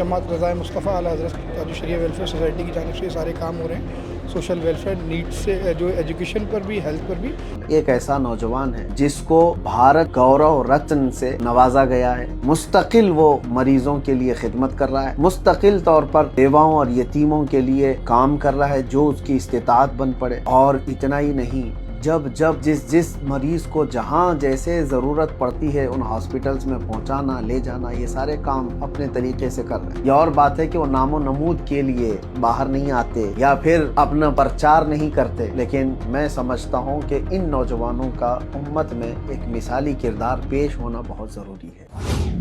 जमात रज़ाए मुस्तफ़ा आला हज़रत ताजुश शरिया welfare society की जानिब से ये सारे काम हो रहे हैं। सोशल वेलफेयर नीड्स से जो एजुकेशन पर भी, हेल्थ पर भी। एक ऐसा नौजवान है जिसको भारत गौरव रत्न से नवाजा गया है। मुस्तकिल वो मरीजों के लिए खिदमत कर रहा है, मुस्तकिल तौर पर बेवाओं और यतीमों के लिए काम कर रहा है जो उसकी इस्तिताअत बन पड़े। और इतना ही नहीं, जब जिस मरीज को जहाँ जैसे ज़रूरत पड़ती है उन हॉस्पिटल्स में पहुँचाना, ले जाना, ये सारे काम अपने तरीके से कर रहे हैं। ये और बात है कि वो नामो नमूद के लिए बाहर नहीं आते या फिर अपना प्रचार नहीं करते, लेकिन मैं समझता हूँ कि इन नौजवानों का उम्मत में एक मिसाली किरदार पेश होना बहुत ज़रूरी है।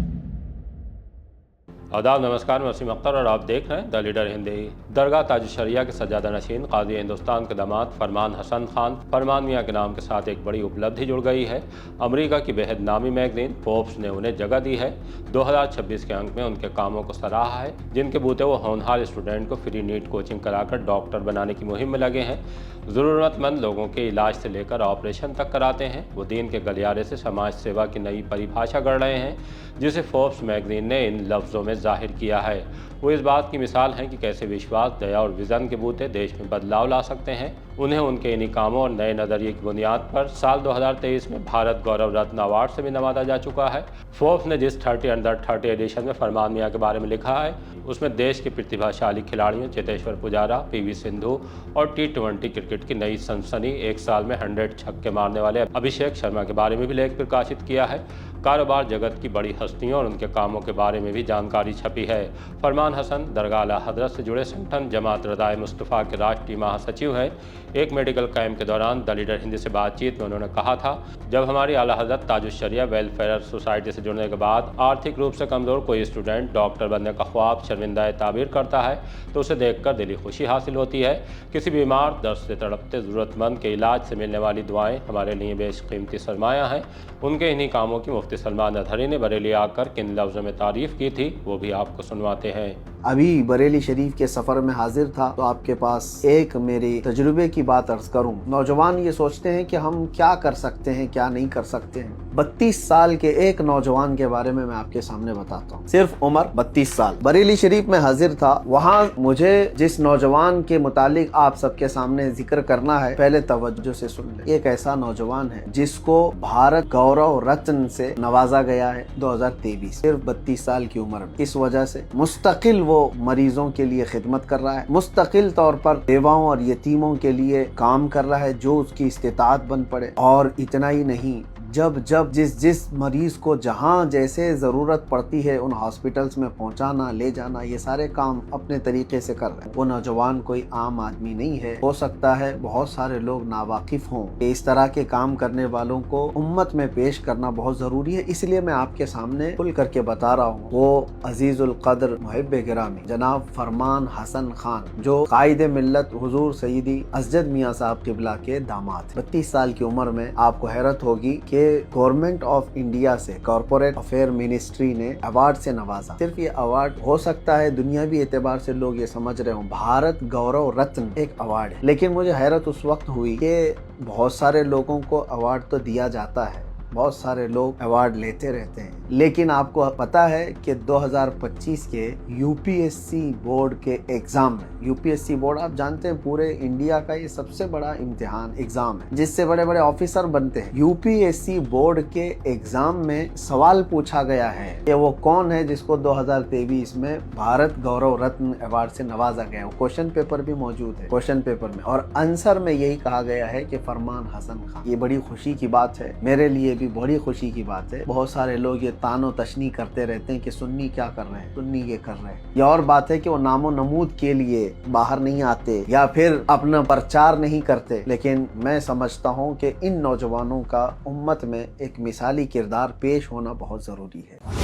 आदाब, नमस्कार, मैं वसीम अख्तर और आप देख रहे हैं द लीडर हिंदी। दरगाह ताजुश शरिया के सज्जादा नशीन काज़ी हिंदुस्तान के दामाद फरमान हसन खान फरमान मियाँ के नाम के साथ एक बड़ी उपलब्धि जुड़ गई है। अमेरिका की बेहद नामी मैगजीन फोर्ब्स ने उन्हें जगह दी है। 2026 के अंक में उनके कामों को सराहा है, जिनके बूते वो होनहार स्टूडेंट को फ्री नीट कोचिंग कराकर डॉक्टर बनाने की मुहिम में लगे हैं। ज़रूरतमंद लोगों के इलाज से लेकर ऑपरेशन तक कराते हैं। वो दीन के गलियारे से समाज सेवा की नई परिभाषा गढ़ रहे हैं, जिसे फोर्ब्स मैगजीन ने इन लफ्ज़ों में जाहिर किया है। वो इस बात की मिसाल हैं कि कैसे विश्वास, दया और विज़न के बूते देश में बदलाव ला सकते हैं। उन्हें उनके इन्हीं कामों और नए नज़रिए की बुनियाद पर साल 2023 में भारत गौरव रत्न अवार्ड से भी नवाजा जा चुका है। फोर्ब्स ने जिस 30 अंडर 30 एडिशन में फरमान मियाँ के बारे में लिखा है, उसमें देश के प्रतिभाशाली खिलाड़ियों चेतेश्वर पुजारा, पीवी सिंधु और T20 क्रिकेट की नई सनसनी, एक साल में 100 छक्के मारने वाले अभिषेक शर्मा के बारे में भी लेख प्रकाशित किया है। कारोबार जगत की बड़ी हस्तियों और उनके कामों के बारे में भी जानकारी छपी है। फरमान हसन दरगाह आला हज़रत से जुड़े संगठन जमात रज़ाए मुस्तफ़ा के राष्ट्रीय महासचिव हैं। एक मेडिकल कैंप के दौरान द लीडर हिंदी से बातचीत में उन्होंने कहा था, जब हमारी आला हज़रत ताजुश शरिया वेलफेयर सोसाइटी से जुड़ने के बाद आर्थिक रूप से कमज़ोर कोई स्टूडेंट डॉक्टर बनने का ख्वाब शर्मिंदा ताबीर करता है तो उसे देखकर दिली खुशी हासिल होती है। किसी बीमार, दर्द से तड़पते ज़रूरतमंद के इलाज से मिलने वाली दुआएं हमारे लिए बेशकीमती सरमाया हैं। उनके इन्हीं कामों की मुफ्ती सलमान अधरी ने बरेली आकर किन लफ्ज़ों में तारीफ़ की थी, वो भी आपको सुनवाते हैं। अभी बरेली शरीफ के सफ़र में हाजिर था तो आपके पास एक मेरे तजुर्बे की बात अर्ज करूं। नौजवान ये सोचते हैं कि हम क्या कर सकते हैं, क्या नहीं कर सकते हैं। 32 साल के एक नौजवान के बारे में मैं आपके सामने बताता हूँ। सिर्फ उम्र 32 साल। बरेली शरीफ में हाजिर था। वहाँ मुझे जिस नौजवान के मुतालिक आप सबके सामने जिक्र करना है, पहले तवज्जो से सुन ले। एक ऐसा नौजवान है जिसको भारत गौरव रत्न से नवाजा गया है 2023, सिर्फ 32 साल की उम्र में। इस वजह से मुस्तकिल वो मरीजों के लिए खिदमत कर रहा है, मुस्तकिल तौर पर बेवाओं और यतीमों के लिए काम कर रहा है जो उसकी इस्तिताअत बन पड़े। और इतना ही नहीं, जब जिस मरीज को जहाँ जैसे ज़रूरत पड़ती है उन हॉस्पिटल्स में पहुँचाना, ले जाना, ये सारे काम अपने तरीके से कर रहे हैं। वो नौजवान कोई आम आदमी नहीं है। हो सकता है बहुत सारे लोग नावाकिफ हों कि इस तरह के काम करने वालों को उम्मत में पेश करना बहुत ज़रूरी है, इसलिए मैं आपके सामने खुल करके बता रहा हूँ। वो अजीज़ुल क़द्र मुहिब्बे गिरामी जनाब फरमान हसन खान, जो कायदे मिल्लत हुजूर सईदी असजद मियाँ साहब क़िबला के दामाद। 32 साल की उम्र में आपको हैरत होगी कि गवर्नमेंट ऑफ इंडिया से कॉर्पोरेट अफेयर मिनिस्ट्री ने अवार्ड से नवाजा। सिर्फ ये अवार्ड, हो सकता है दुनियावी एतबार से लोग ये समझ रहे हो भारत गौरव रत्न एक अवार्ड है, लेकिन मुझे हैरत उस वक्त हुई कि बहुत सारे लोगों को अवार्ड तो दिया जाता है, बहुत सारे लोग अवार्ड लेते रहते हैं, लेकिन आपको पता है कि 2025 के यूपीएससी बोर्ड के एग्जाम में, यूपीएससी बोर्ड आप जानते हैं पूरे इंडिया का ये सबसे बड़ा इम्तिहान एग्जाम है जिससे बड़े बड़े ऑफिसर बनते हैं। यूपीएससी बोर्ड के एग्जाम में सवाल पूछा गया है कि वो कौन है जिसको 2023 में भारत गौरव रत्न अवार्ड से नवाजा गया। वो क्वेश्चन पेपर भी मौजूद है, क्वेश्चन पेपर में, और आंसर में यही कहा गया है कि फरमान हसन खान। ये बड़ी खुशी की बात है, मेरे लिए भी बड़ी खुशी की बात है। बहुत सारे लोग ये तानो तशनी करते रहते हैं कि सुन्नी क्या कर रहे हैं, सुन्नी ये कर रहे हैं। ये और बात है कि वो नामो नमूद के लिए बाहर नहीं आते या फिर अपना प्रचार नहीं करते, लेकिन मैं समझता हूँ कि इन नौजवानों का उम्मत में एक मिसाली किरदार पेश होना बहुत जरूरी है।